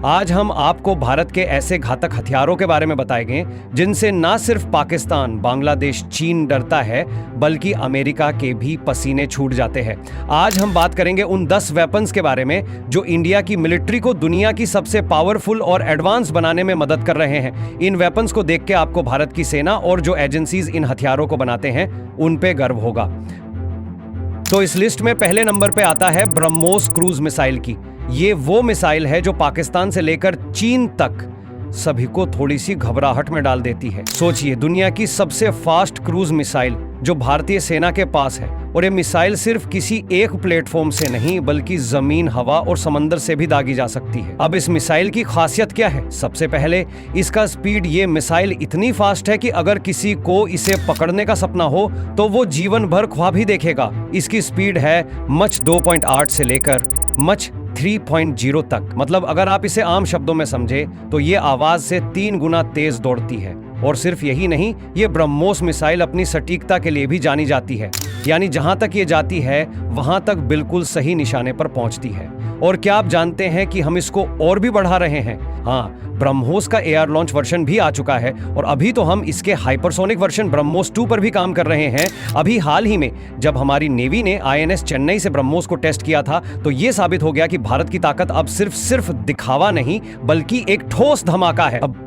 आज हम आपको भारत के ऐसे घातक हथियारों के बारे में बताएंगे जिनसे ना सिर्फ पाकिस्तान, बांग्लादेश, चीन डरता है बल्कि अमेरिका के भी पसीने छूट जाते हैं। आज हम बात करेंगे उन 10 वेपन्स के बारे में जो इंडिया की मिलिट्री को दुनिया की सबसे पावरफुल और एडवांस बनाने में मदद कर रहे हैं। इन वेपन्स को देख के आपको भारत की सेना और जो एजेंसीज इन हथियारों को बनाते हैं उन पे गर्व होगा। तो इस लिस्ट में पहले नंबर पे आता है ब्रह्मोस क्रूज मिसाइल की। ये वो मिसाइल है जो पाकिस्तान से लेकर चीन तक सभी को थोड़ी सी घबराहट में डाल देती है। सोचिए, दुनिया की सबसे फास्ट क्रूज मिसाइल जो भारतीय सेना के पास है, और ये मिसाइल सिर्फ किसी एक प्लेटफॉर्म से नहीं बल्कि जमीन, हवा और समंदर से भी दागी जा सकती है। अब इस मिसाइल की खासियत क्या है? सबसे पहले इसका स्पीड। ये मिसाइल इतनी फास्ट है कि अगर किसी को इसे पकड़ने का सपना हो तो वो जीवन भर ख्वाब ही देखेगा। इसकी स्पीड है मच 2.8 से लेकर मच 3.0 तक। मतलब अगर आप इसे आम शब्दों में समझे तो ये आवाज से 3 गुना तेज दौड़ती है। और सिर्फ यही नहीं, ये ब्रह्मोस मिसाइल अपनी सटीकता के लिए भी जानी जाती है। यानी जहां तक ये जाती है वहां तक बिल्कुल सही निशाने पर पहुंचती है। और क्या आप जानते हैं कि हम इसको और भी बढ़ा रहे हैं? हाँ, ब्रह्मोस का एयर लॉन्च वर्जन भी आ चुका है और अभी तो हम इसके हाइपरसोनिक वर्जन ब्रह्मोस 2 पर भी काम कर रहे हैं। अभी हाल ही में जब हमारी नेवी ने INS चेन्नई से ब्रह्मोस को टेस्ट किया था तो यह साबित हो गया कि भारत की ताकत अब सिर्फ दिखावा नहीं बल्कि एक ठोस धमाका है। अब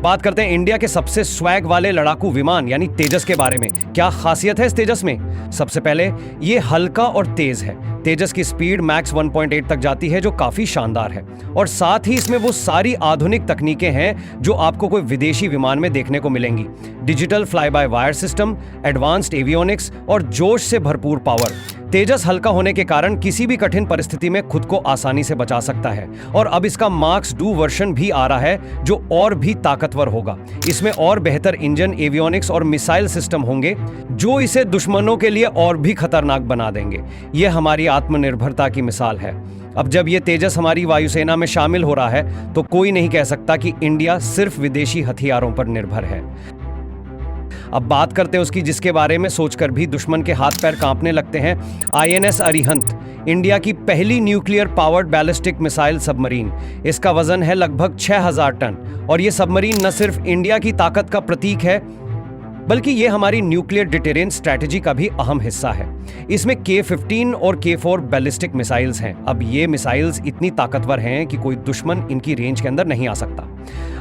बात करते हैं इंडिया के सबसे स्वैग वाले लड़ाकू विमान यानी तेजस के बारे में। क्या खासियत है इस तेजस में? सबसे पहले ये हल्का और तेज है। तेजस की स्पीड मैक्स 1.8 तक जाती है जो काफी शानदार है। और साथ ही इसमें वो सारी आधुनिक तकनीकें हैं जो आपको कोई विदेशी विमान में देखने को मिलेंगी। Digital fly by wire system, advanced avionics और जोश से भरपूर पावर। तेजस हल्का होने के कारण किसी भी कठिन परिस्थिति में खुद को आसानी से बचा सकता है। और अब इसका मार्क्स 2 वर्जन भी आ रहा है जो और भी ताकतवर होगा। इसमें और बेहतर इंजन, एवियोनिक्स और मिसाइल सिस्टम होंगे जो इसे दुश्मनों के लिए और भी खतरनाक बना देंगे। यह हमारी आत्मनिर्भरता की मिसाल है। अब जब यह तेजस हमारी वायुसेना में शामिल हो रहा है तो कोई नहीं कह सकता कि इंडिया सिर्फ विदेशी हथियारों पर निर्भर है। अब बात करते हैं उसकी जिसके बारे में सोचकर भी दुश्मन के हाथ पैर कांपने लगते हैं। INS अरिहंत, इंडिया की पहली nuclear powered ballistic missile submarine. इसका वजन है लगभग 6000 टन और यह सबमरीन न सिर्फ इंडिया की ताकत का प्रतीक है बल्कि ये हमारी न्यूक्लियर डिटेरेंस स्ट्रैटेजी का भी अहम हिस्सा है। इसमें K-15 और K-4 बैलिस्टिक मिसाइल्स हैं। अब ये मिसाइल्स इतनी ताकतवर हैं कि कोई दुश्मन इनकी रेंज के अंदर नहीं आ सकता।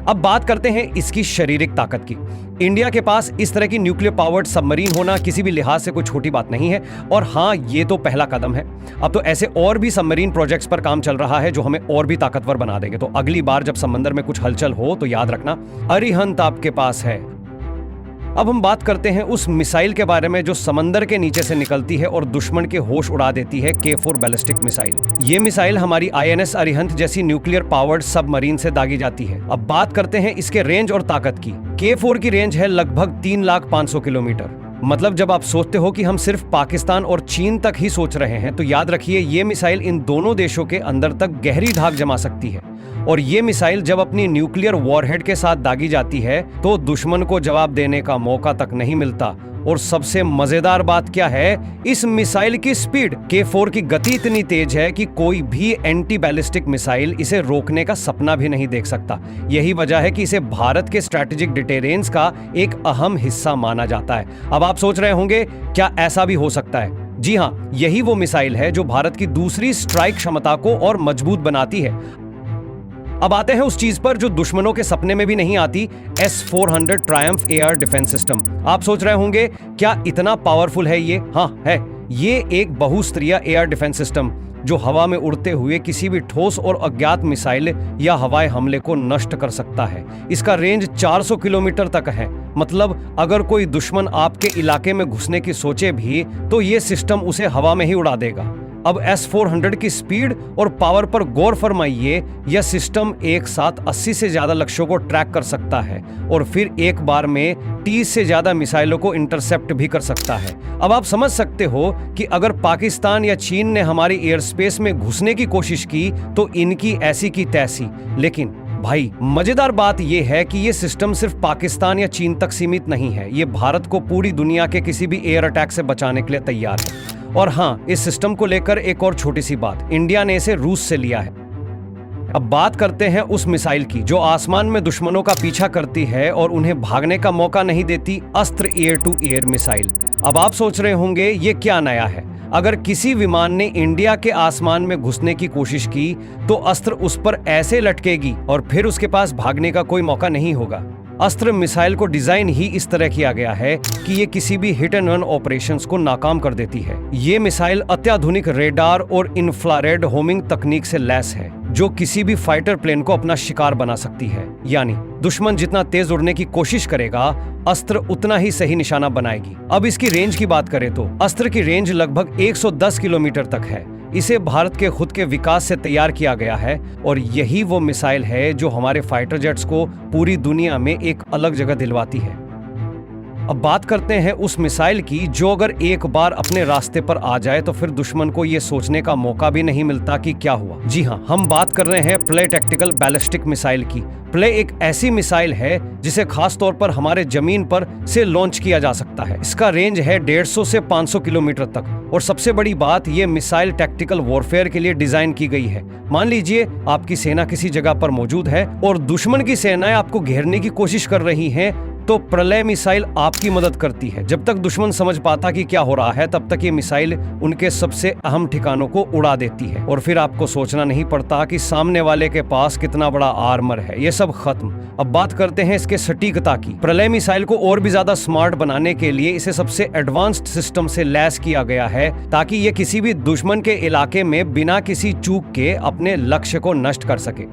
अब बात करते हैं इसकी शारीरिक ताकत की। इंडिया के पास इस तरह की न्यूक्लियर पावर्ड सबमरीन होना किसी भी लिहाज से कोई छोटी बात नहीं है। और हाँ, ये तो पहला कदम है। अब तो ऐसे और भी सबमरीन प्रोजेक्ट्स पर काम चल रहा है जो हमें और भी ताकतवर बना देंगे। तो अगली बार जब समंदर में कुछ हलचल हो तो याद रखना, अरिहंत आपके पास है। अब हम बात करते हैं उस मिसाइल के बारे में जो समंदर के नीचे से निकलती है और दुश्मन के होश उड़ा देती है, K-4 बैलिस्टिक मिसाइल। ये मिसाइल हमारी INS अरिहंत जैसी न्यूक्लियर पावर्ड सबमरीन से दागी जाती है। अब बात करते हैं इसके रेंज और ताकत की। K-4 की रेंज है लगभग 3,500,000 किलोमीटर। मतलब जब आप सोचते हो कि हम सिर्फ पाकिस्तान और चीन तक ही सोच रहे हैं तो याद रखिए ये मिसाइल इन दोनों देशों के अंदर तक गहरी धाक जमा सकती है। और ये मिसाइल जब अपनी न्यूक्लियर वॉरहेड के साथ दागी जाती है तो दुश्मन को जवाब देने का मौका तक नहीं मिलता। और सबसे मजेदार बात क्या है? इस मिसाइल की स्पीड। K-4 की गति इतनी तेज है कि कोई भी एंटी बैलिस्टिक मिसाइल इसे रोकने का सपना भी नहीं देख सकता। यही वजह है कि इसे भारत के स्ट्रैटेजिक डिटेरेंस का एक अहम हिस्सा माना जाता है। अब आप सोच रहे होंगे क्या ऐसा भी हो सकता है? जी हाँ, यही वो मिसाइल है जो भारत की दूसरी स्ट्राइक क्षमता को और मजबूत बनाती है। अब आते हैं उस चीज पर जो दुश्मनों के सपने में भी नहीं आती, S-400 Triumph air defence system. आप सोच रहे होंगे क्या इतना पावरफुल है ये? हाँ है। ये एक बहुस्तरीय एयर डिफेंस सिस्टम जो हवा में उड़ते हुए किसी भी ठोस और अज्ञात मिसाइल या हवाई हमले को नष्ट कर सकता है। इसका रेंज 400 किलोमीटर तक है। मतलब अगर कोई दुश्मन आपके इलाके में घुसने की सोचे भी तो ये सिस्टम उसे हवा में ही उड़ा देगा। अब S-400 की स्पीड और पावर पर गौर फरमाइए। यह सिस्टम एक साथ 80 से ज्यादा लक्ष्यों को ट्रैक कर सकता है और फिर एक बार में 30 से ज्यादा मिसाइलों को इंटरसेप्ट भी कर सकता है। अब आप समझ सकते हो कि अगर पाकिस्तान या चीन ने हमारी एयर स्पेस में घुसने की कोशिश की तो इनकी ऐसी की तैसी। लेकिन भाई मजेदार बात यह है कि यह सिस्टम सिर्फ पाकिस्तान या चीन तक सीमित नहीं है। यह भारत को पूरी दुनिया के किसी भी एयर अटैक से बचाने के लिए तैयार है। और हाँ, इस सिस्टम को लेकर एक और छोटी सी बात, इंडिया ने इसे रूस से लिया है। अब बात करते हैं उस मिसाइल की जो आसमान में दुश्मनों का पीछा करती है और उन्हें भागने का मौका नहीं देती, अस्त्र एयर टू एयर मिसाइल। अब आप सोच रहे होंगे ये क्या नया है। अगर किसी विमान ने इंडिया के आसमान में घुसने की कोशिश की तो अस्त्र उस पर ऐसे लटकेगी और फिर उसके पास भागने का कोई मौका नहीं होगा। अस्त्र मिसाइल को डिजाइन ही इस तरह किया गया है कि ये किसी भी हिट एंड रन ऑपरेशंस को नाकाम कर देती है। ये मिसाइल अत्याधुनिक रेडार और इंफ्रारेड होमिंग तकनीक से लैस है जो किसी भी फाइटर प्लेन को अपना शिकार बना सकती है। यानी दुश्मन जितना तेज उड़ने की कोशिश करेगा, अस्त्र उतना ही सही निशाना बनाएगी। अब इसकी रेंज की बात करें तो अस्त्र की रेंज लगभग 110 किलोमीटर तक है। इसे भारत के खुद के विकास से तैयार किया गया है और यही वो मिसाइल है जो हमारे फाइटर जेट्स को पूरी दुनिया में एक अलग जगह दिलवाती है। अब बात करते हैं उस मिसाइल की जो अगर एक बार अपने रास्ते पर आ जाए तो फिर दुश्मन को ये सोचने का मौका भी नहीं मिलता कि क्या हुआ। जी हाँ, हम बात कर रहे हैं प्ले टैक्टिकल बैलिस्टिक मिसाइल की। प्ले एक ऐसी मिसाइल है जिसे खास तौर पर हमारे जमीन पर से लॉन्च किया जा सकता है। इसका रेंज है 150 से 500 किलोमीटर तक और सबसे बड़ी बात, ये मिसाइल टैक्टिकल वॉरफेयर के लिए डिजाइन की गई है। मान लीजिए आपकी सेना किसी जगह पर मौजूद है और दुश्मन की सेनाएं आपको घेरने की कोशिश कर रही हैं, तो प्रलय मिसाइल आपकी मदद करती है। जब तक दुश्मन समझ पाता कि क्या हो रहा है, तब तक ये मिसाइल उनके सबसे अहम ठिकानों को उड़ा देती है और फिर आपको सोचना नहीं पड़ता कि सामने वाले के पास कितना बड़ा आर्मर है। ये सब खत्म। अब बात करते हैं इसके सटीकता की। प्रलय मिसाइल को और भी ज्यादा स्मार्ट बनाने के लिए इसे सबसे एडवांस्ड सिस्टम से लैस किया गया है ताकि ये किसी भी दुश्मन के इलाके में बिना किसी चूक के अपने लक्ष्य को नष्ट कर सके।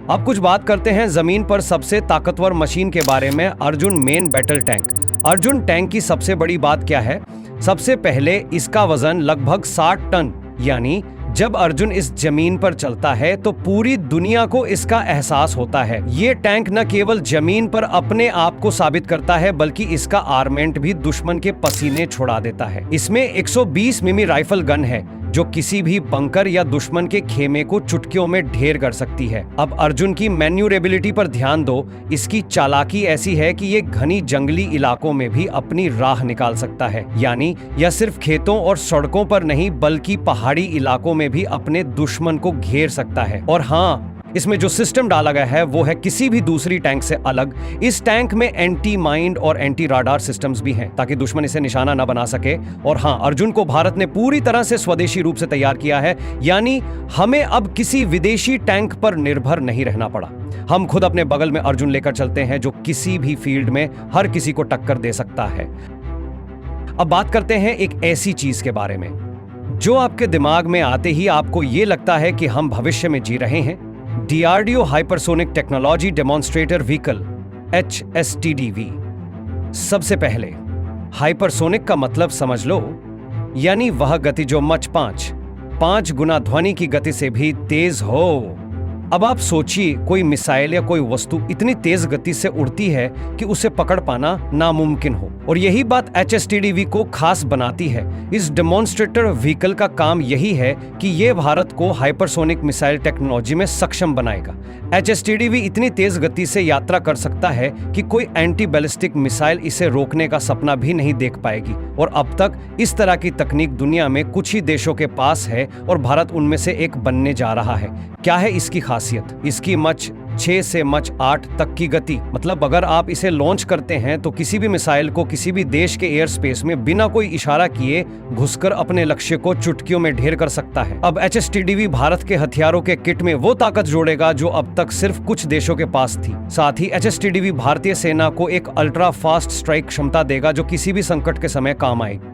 अब कुछ बात करते हैं जमीन पर सबसे ताकतवर मशीन के बारे में, Arjun main battle tank. Arjun tank की सबसे बड़ी बात क्या है? सबसे पहले इसका वजन लगभग 60 टन, यानी जब अर्जुन इस जमीन पर चलता है तो पूरी दुनिया को इसका एहसास होता है। ये टैंक न केवल जमीन पर अपने आप को साबित करता है बल्कि इसका आर्मेंट भी दुश्मन के पसीने छुड़ा देता है। इसमें 120 मिमी राइफल गन है जो किसी भी बंकर या दुश्मन के खेमे को चुटकियों में ढेर कर सकती है। अब अर्जुन की मैन्यूरेबिलिटी पर ध्यान दो। इसकी चालाकी ऐसी है कि ये घनी जंगली इलाकों में भी अपनी राह निकाल सकता है। यानी यह सिर्फ खेतों और सड़कों पर नहीं बल्कि पहाड़ी इलाकों में भी अपने दुश्मन को घेर सकता है। और हाँ, इसमें जो सिस्टम डाला गया है वो है किसी भी दूसरी टैंक से अलग। इस टैंक में एंटी माइंड और एंटी राडार सिस्टम्स भी हैं ताकि दुश्मन इसे निशाना न बना सके। और हाँ, अर्जुन को भारत ने पूरी तरह से स्वदेशी रूप से तैयार किया है, यानी हमें अब किसी विदेशी टैंक पर निर्भर नहीं रहना पड़ा। हम खुद अपने बगल में अर्जुन लेकर चलते हैं जो किसी भी फील्ड में हर किसी को टक्कर दे सकता है। अब बात करते हैं एक ऐसी चीज के बारे में जो आपके दिमाग में आते ही आपको ये लगता है कि हम भविष्य में जी रहे हैं। DRDO hypersonic technology demonstrator vehicle, HSTDV। सबसे पहले हाइपरसोनिक का मतलब समझ लो, यानी वह गति जो मच 5 गुना ध्वनि की गति से भी तेज हो। अब आप सोचिए, कोई मिसाइल या कोई वस्तु इतनी तेज गति से उड़ती है कि उसे पकड़ पाना नामुमकिन हो, और यही बात HSTDV को खास बनाती है। इस डेमोन्स्ट्रेटर व्हीकल का काम यही है कि ये भारत को हाइपरसोनिक मिसाइल टेक्नोलॉजी में सक्षम बनाएगा। HSTDV इतनी तेज गति से यात्रा कर सकता है कि कोई एंटी बैलिस्टिक मिसाइल इसे रोकने का सपना भी नहीं देख पाएगी, और अब तक इस तरह की तकनीक दुनिया में कुछ ही देशों के पास है और भारत उनमें से एक बनने जा रहा है। क्या है इसकी खासियत? इसकी मच 6 से मच 8 तक की गति। मतलब अगर आप इसे लॉन्च करते हैं तो किसी भी मिसाइल को किसी भी देश के एयर स्पेस में बिना कोई इशारा किए घुसकर अपने लक्ष्य को चुटकियों में ढेर कर सकता है। अब HSTDV भारत के हथियारों के किट में वो ताकत जोड़ेगा जो अब तक सिर्फ कुछ देशों के पास थी। साथ ही HSTDV भारतीय सेना को एक अल्ट्रा फास्ट स्ट्राइक क्षमता देगा जो किसी भी संकट के समय काम आएगी।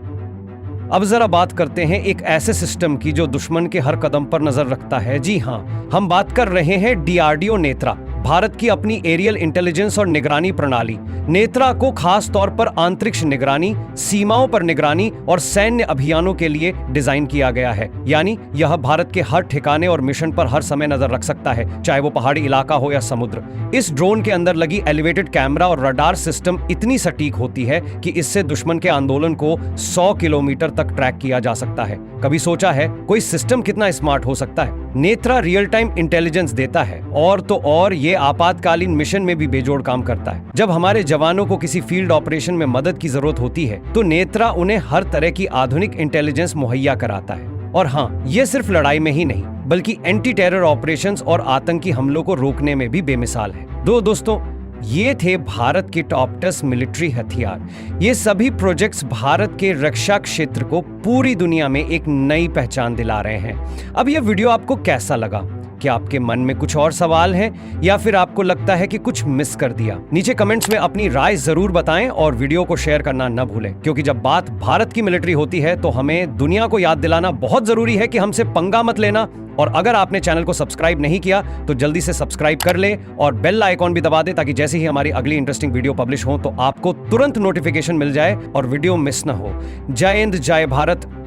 अब जरा बात करते हैं एक ऐसे सिस्टम की जो दुश्मन के हर कदम पर नजर रखता है। जी हाँ, हम बात कर रहे हैं DRDO नेत्रा, भारत की अपनी एरियल इंटेलिजेंस और निगरानी प्रणाली। नेत्रा को खास तौर पर अंतरिक्ष निगरानी, सीमाओं पर निगरानी और सैन्य अभियानों के लिए डिजाइन किया गया है। यानी यह भारत के हर ठिकाने और मिशन पर हर समय नजर रख सकता है, चाहे वो पहाड़ी इलाका हो या समुद्र। इस ड्रोन के अंदर लगी एलिवेटेड कैमरा और रडार सिस्टम इतनी सटीक होती है कि इससे दुश्मन के आंदोलन को 100 किलोमीटर तक ट्रैक किया जा सकता है। कभी सोचा है कोई सिस्टम कितना स्मार्ट हो सकता है? नेत्रा रियल टाइम इंटेलिजेंस देता है, और तो और ये आपातकालीन मिशन में भी बेजोड़ काम करता है। जब हमारे जवानों को किसी फील्ड ऑपरेशन में मदद की जरूरत होती है तो नेत्रा उन्हें हर तरह की आधुनिक इंटेलिजेंस मुहैया कराता है। और हाँ, ये सिर्फ लड़ाई में ही नहीं बल्कि एंटी टेरर ऑपरेशंस और आतंकी हमलों को रोकने में भी बेमिसाल है। दोस्तों, ये थे भारत के टॉप 10 मिलिट्री हथियार। ये सभी प्रोजेक्ट्स भारत के रक्षा क्षेत्र को पूरी दुनिया में एक नई पहचान दिला रहे हैं। अब ये वीडियो आपको कैसा लगा? क्या आपके मन में कुछ और सवाल हैं या फिर आपको लगता है कि कुछ मिस कर दिया? नीचे कमेंट्स में अपनी राय जरूर बताएं और वीडियो को शेयर करना न भूलें, क्योंकि जब बात भारत की मिलिट्री होती है तो हमें दुनिया को याद दिलाना बहुत जरूरी है कि हमसे पंगा मत लेना। और अगर आपने चैनल को सब्सक्राइब नहीं किया तो जल्दी से सब्सक्राइब कर ले और बेल आइकॉन भी दबा दे, ताकि जैसे ही हमारी अगली इंटरेस्टिंग वीडियो पब्लिश हो तो आपको तुरंत नोटिफिकेशन मिल जाए और वीडियो मिस ना हो। जय हिंद, जय भारत,